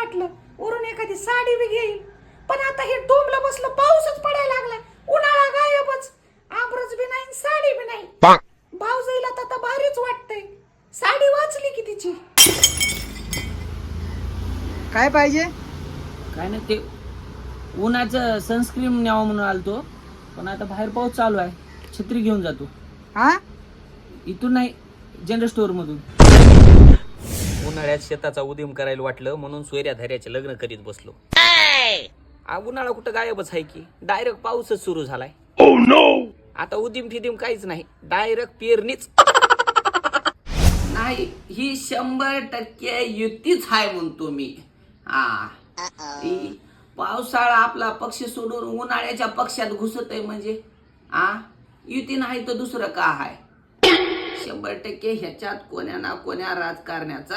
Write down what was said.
वाटलं वरून एखादी साडी बी घेईल, पण आता हे डोंबलं बसलं, पाऊसच पडायला लागला, उन्हाळा गायबच, आबरच बी नाही साडी बी नाही. भाऊजाईला तर आता भारीच वाटतंय, साडी वाचली की तिची. काय पाहिजे? काय नाही ते उन्हाचं सनस्क्रीन न्यावं म्हणून आलतो, पण आता बाहेर पाऊस चालू आहे, छत्री घेऊन जातो. हा, इथून नाही, जनरल स्टोअर मधून. उन्हाळ्यात शेताचा उदीम करायला वाटलं म्हणून सोयऱ्या धैर्याचे लग्न करीत बसलो. उन्हाळा कुठं गायबच आहे की, डायरेक्ट पाऊसच सुरू झालाय. आता उदीम फिदीम काहीच नाही, डायरेक्ट पेरणीच. नाही, ही 100% युतीच आहे म्हणतो मी. पावसाळा आपला पक्ष सोडून उन्हाळ्याच्या पक्षात घुसत आहे म्हणजे युती नाही तर दुसरं का आहे. 100% ह्याच्यात कोण्या ना कोण्या राजकारण्याचा